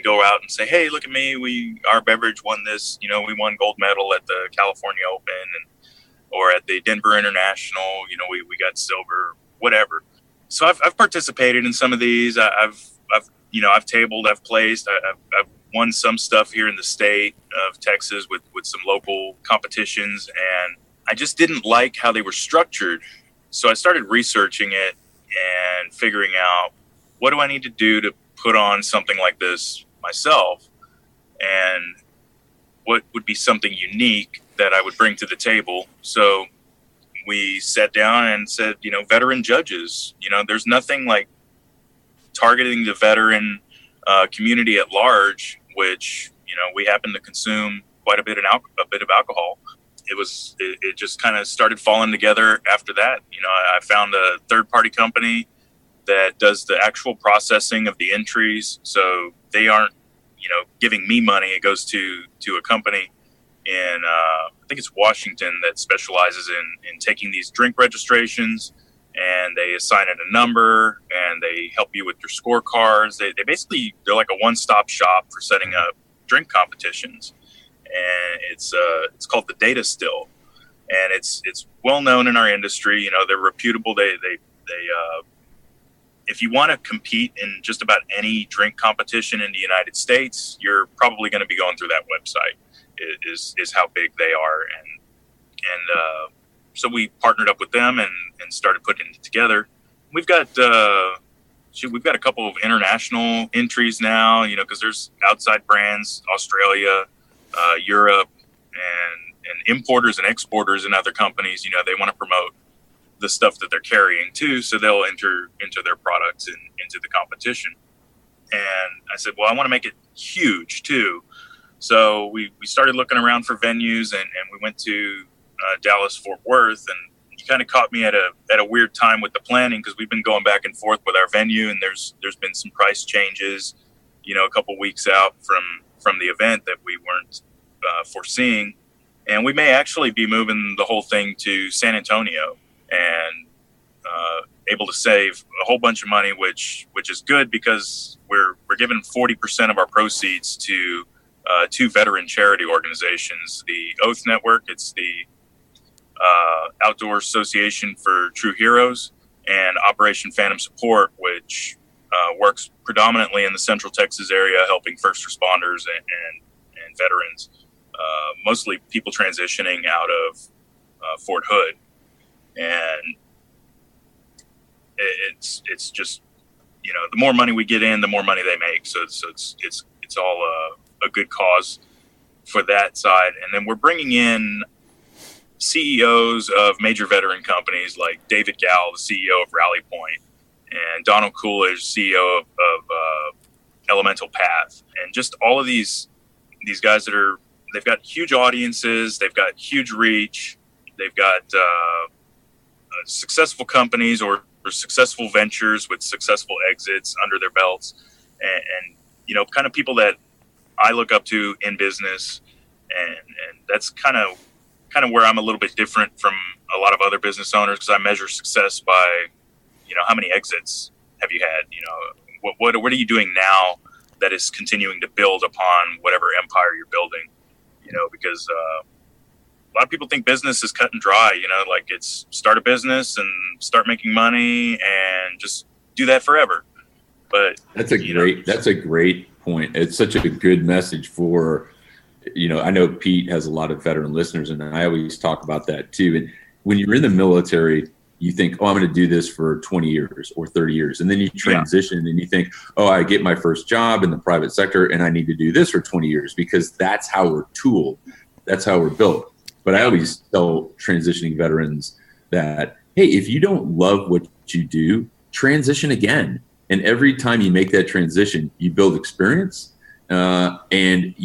go out and say, hey, look at me. Our beverage won this. We won gold medal at the California Open or at the Denver International. We got silver, whatever. So I've participated in some of these. I've tabled, I've placed, I've won some stuff here in the state of Texas with some local competitions, and I just didn't like how they were structured. So I started researching it and figuring out, what do I need to do to put on something like this myself, and what would be something unique that I would bring to the table. So we sat down and said, veteran judges, there's nothing like targeting the veteran community at large, which, we happen to consume quite a bit of alcohol. It just kind of started falling together after that. I found a third-party company that does the actual processing of the entries. So they aren't, giving me money. It goes to a company in, I think it's Washington, that specializes in taking these drink registrations, and they assign it a number, and they help you with your scorecards. They're like a one-stop shop for setting up drink competitions. And it's called the Data Still, and it's well known in our industry. They're reputable. They if you want to compete in just about any drink competition in the United States, you're probably going to be going through that website. Is how big they are, and so we partnered up with them and started putting it together. We've got a couple of international entries now, because there's outside brands, Australia, Europe, and importers and exporters and other companies. They want to promote the stuff that they're carrying too, so they'll enter into their products and into the competition. And I said, well, I want to make it huge too. So we started looking around for venues, and we went to Dallas, Fort Worth, and you kind of caught me at a weird time with the planning, because we've been going back and forth with our venue, and there's been some price changes, a couple weeks out from the event that we weren't foreseeing. And we may actually be moving the whole thing to San Antonio, and able to save a whole bunch of money, which is good, because we're giving 40% of our proceeds to two veteran charity organizations, the Oath Network, it's the Outdoor Association for True Heroes, and Operation Phantom Support, which works predominantly in the Central Texas area, helping first responders and veterans, mostly people transitioning out of Fort Hood. And it's just, the more money we get in, the more money they make. So it's all a good cause for that side. And then we're bringing in CEOs of major veteran companies like David Gall, the CEO of Rally Point, and Donald Coolidge, CEO of Elemental Path, and just all of these guys they've got huge audiences, they've got huge reach, they've got successful companies or successful ventures with successful exits under their belts, and kind of people that I look up to in business, and that's kind of where I'm a little bit different from a lot of other business owners, because I measure success by, how many exits have you had? What are you doing now that is continuing to build upon whatever empire you're building, because a lot of people think business is cut and dry, like it's start a business and start making money and just do that forever. But that's a great point. It's such a good message for, I know Pete has a lot of veteran listeners, and I always talk about that too. And when you're in the military, you think, oh, I'm going to do this for 20 years or 30 years. And then you transition and you think, oh, I get my first job in the private sector and I need to do this for 20 years, because that's how we're tooled. That's how we're built. But I always tell transitioning veterans that, hey, if you don't love what you do, transition again. And every time you make that transition, you build experience, and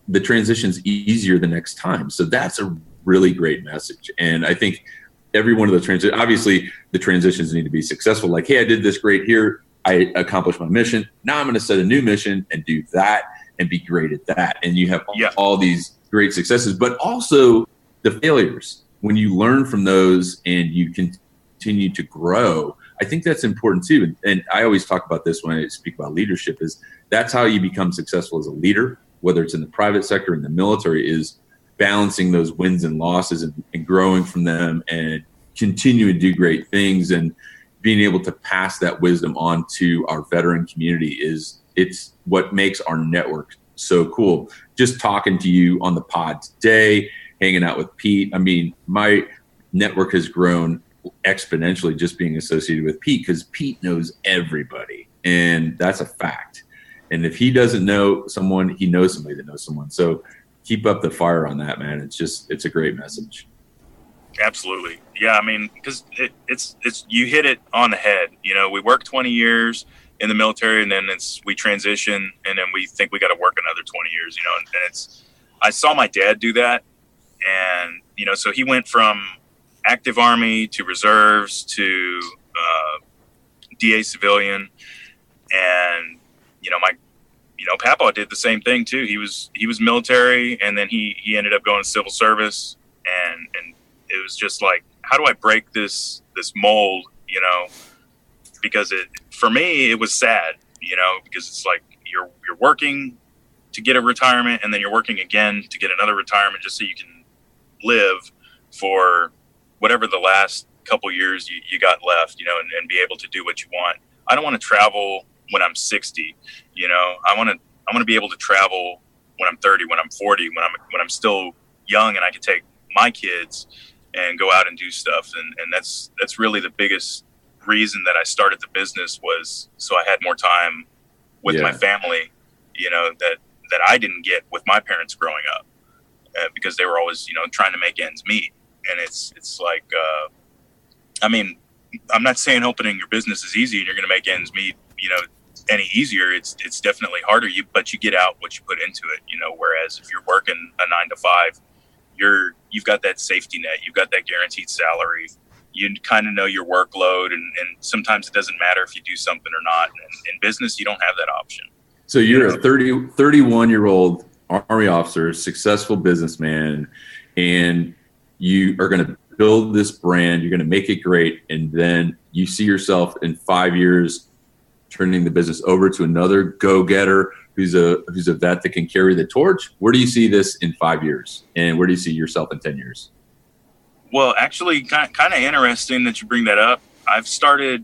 the transition's easier the next time. So that's a really great message. And I think every one of the transitions, obviously the transitions need to be successful. Like, hey, I did this great here. I accomplished my mission. Now I'm going to set a new mission and do that and be great at that. And you have all these great successes, but also the failures. When you learn from those and you continue to grow, I think that's important too. And I always talk about this when I speak about leadership, is that's how you become successful as a leader, whether it's in the private sector, in the military, is balancing those wins and losses and growing from them and continuing to do great things, and being able to pass that wisdom on to our veteran community it's what makes our network so cool. Just talking to you on the pod today, hanging out with Pete. I mean, my network has grown exponentially just being associated with Pete, because Pete knows everybody, and that's a fact. And if he doesn't know someone, he knows somebody that knows someone. So keep up the fire on that, man. It's a great message. Absolutely. Yeah. I mean, because it's you hit it on the head. We work 20 years in the military, and then we transition, and then we think we got to work another 20 years, and I saw my dad do that. And, so he went from active Army to reserves to DA civilian. And, my PawPaw did the same thing too. He was military, and then he ended up going to civil service, and it was just like, how do I break this mold, because for me, it was sad, because it's like you're working to get a retirement, and then you're working again to get another retirement just so you can live for whatever the last couple years you got left, and be able to do what you want. I don't want to travel when I'm 60, I want to be able to travel when I'm 30, when I'm 40, when I'm still young, and I can take my kids and go out and do stuff. And that's really the biggest reason that I started the business, was so I had more time with my family, that I didn't get with my parents growing up, because they were always, trying to make ends meet. And it's like, I mean, I'm not saying opening your business is easy and you're going to make ends meet, any easier. It's definitely harder, but you get out what you put into it, whereas if you're working a 9 to 5, you've got that safety net, you've got that guaranteed salary, you kind of know your workload, and sometimes it doesn't matter if you do something or not. And in business, you don't have that option. So you're a 31-year-old Army officer, successful businessman, and you are going to build this brand, you're going to make it great, and then you see yourself in 5 years turning the business over to another go-getter who's a vet that can carry the torch. Where do you see this in 5 years, and where do you see yourself in 10 years? Well, actually, kind of interesting that you bring that up. I've started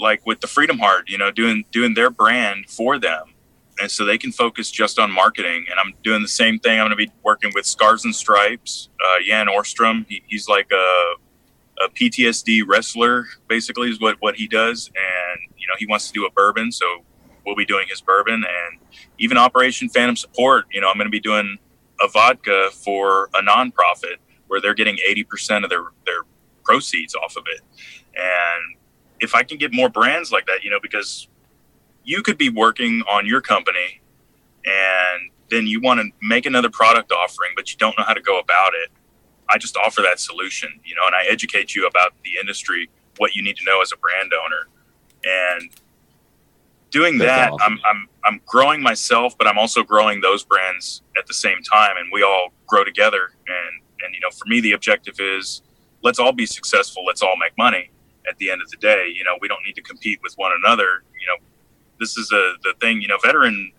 like with the Freedom Heart, doing their brand for them, and so they can focus just on marketing. And I'm doing the same thing. I'm going to be working with Scars and Stripes, Jan Orstrom. He's like a PTSD wrestler, basically, is what he does. And he wants to do a bourbon, so we'll be doing his bourbon. And even Operation Phantom Support, I'm going to be doing a vodka for a nonprofit where they're getting 80% of their proceeds off of it. And if I can get more brands like that, because you could be working on your company and then you want to make another product offering, but you don't know how to go about it. I just offer that solution, and I educate you about the industry, what you need to know as a brand owner. And doing that, awesome. I'm growing myself, but I'm also growing those brands at the same time, and we all grow together. And for me, the objective is let's all be successful. Let's all make money at the end of the day. We don't need to compete with one another. this is the thing, veteran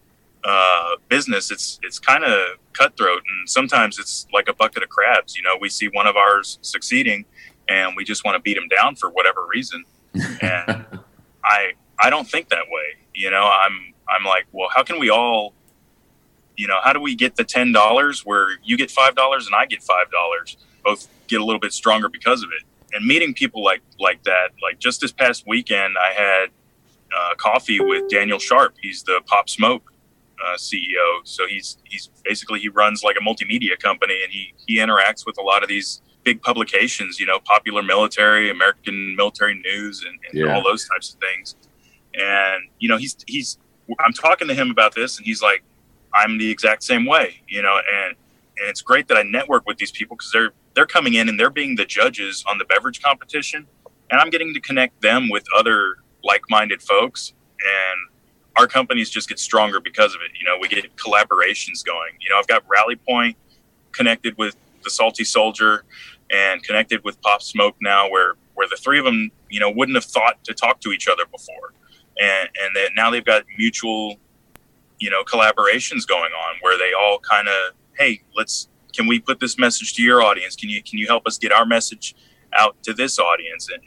business. It's kind of cutthroat, and sometimes it's like a bucket of crabs. We see one of ours succeeding, and we just want to beat them down for whatever reason. And I don't think that way. I'm like, well, how can we all, how do we get the $10 where you get $5 and I get $5? Both get a little bit stronger because of it. And meeting people like that, like just this past weekend, I had coffee with Daniel Sharp. He's the Pop Smoke CEO. So he's basically, he runs like a multimedia company, and he interacts with a lot of these big publications, Popular Military, American Military News, and all those types of things. And, I'm talking to him about this, and he's like, I'm the exact same way, and it's great that I network with these people, because they're coming in and they're being the judges on the beverage competition, and I'm getting to connect them with other like-minded folks, and our companies just get stronger because of it. We get collaborations going. I've got Rally Point connected with the Salty Soldier and connected with Pop Smoke now, where the three of them, wouldn't have thought to talk to each other before. And then now they've got mutual, collaborations going on, where they all kind of, hey, can we put this message to your audience? Can you help us get our message out to this audience? And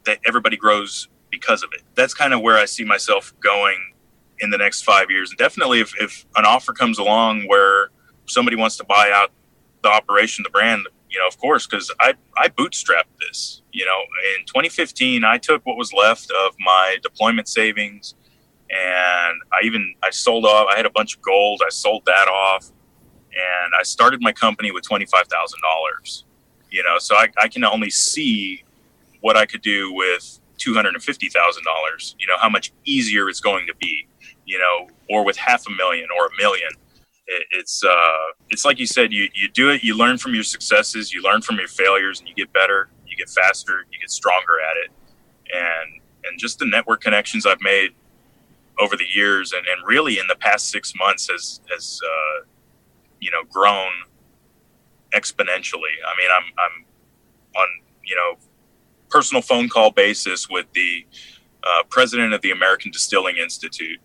that everybody grows because of it. That's kind of where I see myself going in the next 5 years. And definitely if an offer comes along where somebody wants to buy out the operation, the brand, of course, because I bootstrapped this. In 2015, I took what was left of my deployment savings, and I sold off. I had a bunch of gold. I sold that off, and I started my company with $25,000. So I can only see what I could do with $250,000. How much easier it's going to be. Or with $500,000 or $1 million. It's like you said, you do it, you learn from your successes, you learn from your failures, and you get better, you get faster, you get stronger at it. And just the network connections I've made over the years, and really in the past 6 months has grown exponentially. I mean, I'm on, personal phone call basis with the president of the American Distilling Institute.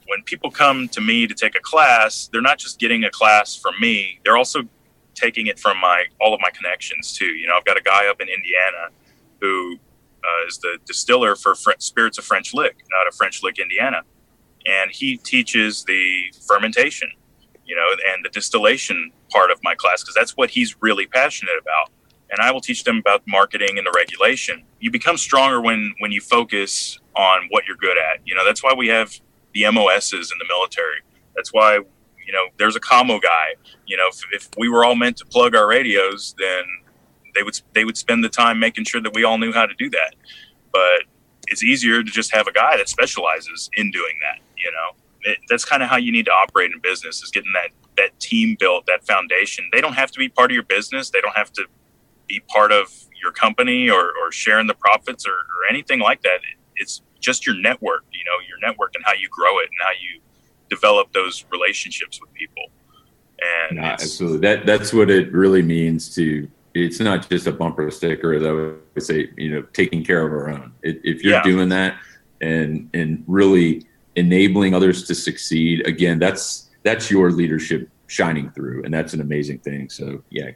When people come to me to take a class, they're not just getting a class from me. They're also taking it from all of my connections too. I've got a guy up in Indiana who is the distiller for Spirits of French Lick out of French Lick, Indiana. And he teaches the fermentation, and the distillation part of my class, because that's what he's really passionate about. And I will teach them about marketing and the regulation. You become stronger when you focus on what you're good at. That's why we have the MOSs in the military. That's why, there's a commo guy. If we were all meant to plug our radios, then they would spend the time making sure that we all knew how to do that. But it's easier to just have a guy that specializes in doing that. That's kind of how you need to operate in business, is getting that team built, that foundation. They don't have to be part of your business. They don't have to be part of your company or sharing the profits or anything like that. It's just your network, your network, and how you grow it and how you develop those relationships with people. And absolutely. That's what it really means to, it's not just a bumper sticker, as I would say, taking care of our own. If you're doing that and really enabling others to succeed, again, that's your leadership shining through, and that's an amazing thing. So yeah,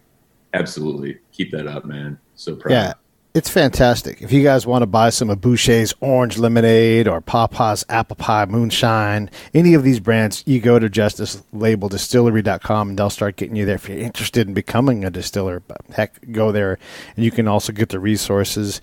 absolutely. Keep that up, man. So proud. Yeah. It's fantastic. If you guys want to buy some of Boucher's Orange Lemonade or PawPaw's Apple Pie Moonshine, any of these brands, you go to Justice Label Distillery.com and they'll start getting you there. If you're interested in becoming a distiller, heck, go there, and you can also get the resources.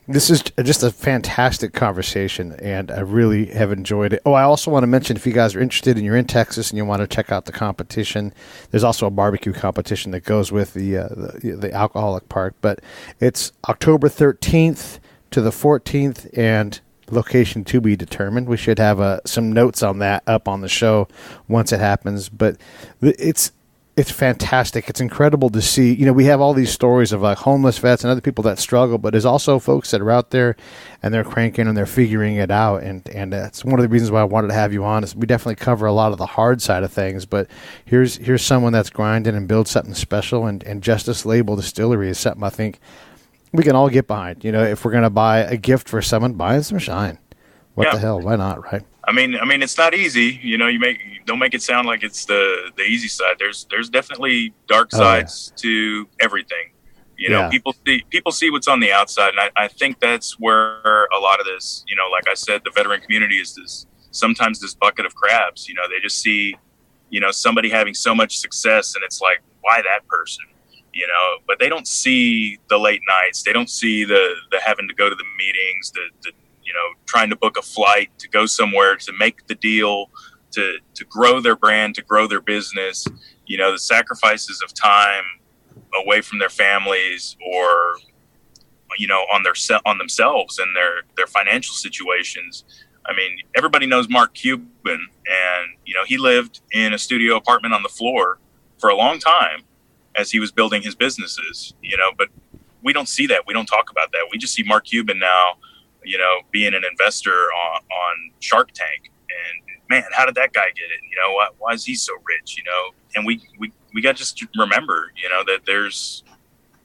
This is just a fantastic conversation, and I really have enjoyed it. Oh, I also want to mention, if you guys are interested and you're in Texas and you want to check out the competition, there's also a barbecue competition that goes with the alcoholic part. But it's October 13th to the 14th, and location to be determined. We should have some notes on that up on the show once it happens. But it's fantastic. It's incredible to see. We have all these stories of like homeless vets and other people that struggle, but there's also folks that are out there and they're cranking and they're figuring it out. And that's one of the reasons why I wanted to have you on, is we definitely cover a lot of the hard side of things, but here's someone that's grinding and builds something special. And Justice Label Distillery is something I think we can all get behind. If we're going to buy a gift for someone, buy some shine. What the hell? Why not, right? I mean, it's not easy. You know, don't make it sound like it's the easy side. There's definitely dark sides to everything. You know, people see what's on the outside, and I think that's where a lot of this, you know, like I said, the veteran community is sometimes this bucket of crabs. You know, they just see, you know, somebody having so much success, and it's like, why that person? You know, but they don't see the late nights. They don't see the having to go to the meetings, the you know, trying to book a flight to go somewhere to make the deal, to grow their brand, to grow their business. You know, the sacrifices of time away from their families, or, you know, on themselves and their financial situations. I mean, everybody knows Mark Cuban, and, you know, he lived in a studio apartment on the floor for a long time as he was building his businesses, you know, but we don't see that. We don't talk about that. We just see Mark Cuban now, you know, being an investor on Shark Tank. And man, how did that guy get it? You know, why is he so rich? You know, and we got to just remember, you know, that there's,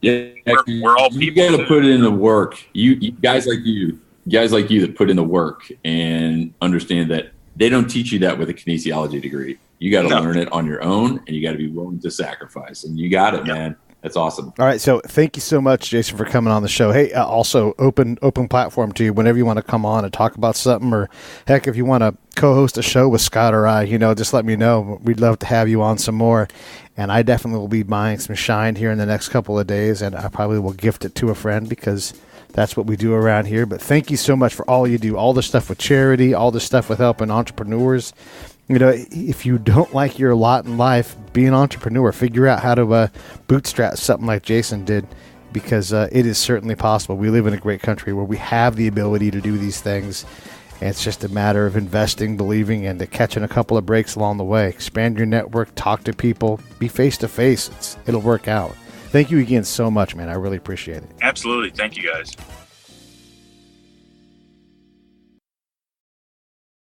we're all people. You got to put in the work. You guys like you that put in the work and understand that they don't teach you that with a kinesiology degree. You got to learn it on your own, and you got to be willing to sacrifice. And you got it, man. That's awesome. All right, so thank you so much, Jason, for coming on the show. Hey, also open platform to you whenever you want to come on and talk about something, or heck, if you want to co-host a show with Scott or I, you know, just let me know. We'd love to have you on some more. And I definitely will be buying some Shine here in the next couple of days, and I probably will gift it to a friend because that's what we do around here. But thank you so much for all you do, all the stuff with charity, all the stuff with helping entrepreneurs. You know, if you don't like your lot in life, be an entrepreneur. Figure out how to bootstrap something like Jason did, because it is certainly possible. We live in a great country where we have the ability to do these things. And it's just a matter of investing, believing, and catching a couple of breaks along the way. Expand your network, talk to people, be face-to-face. It'll work out. Thank you again so much, man. I really appreciate it. Absolutely. Thank you, guys.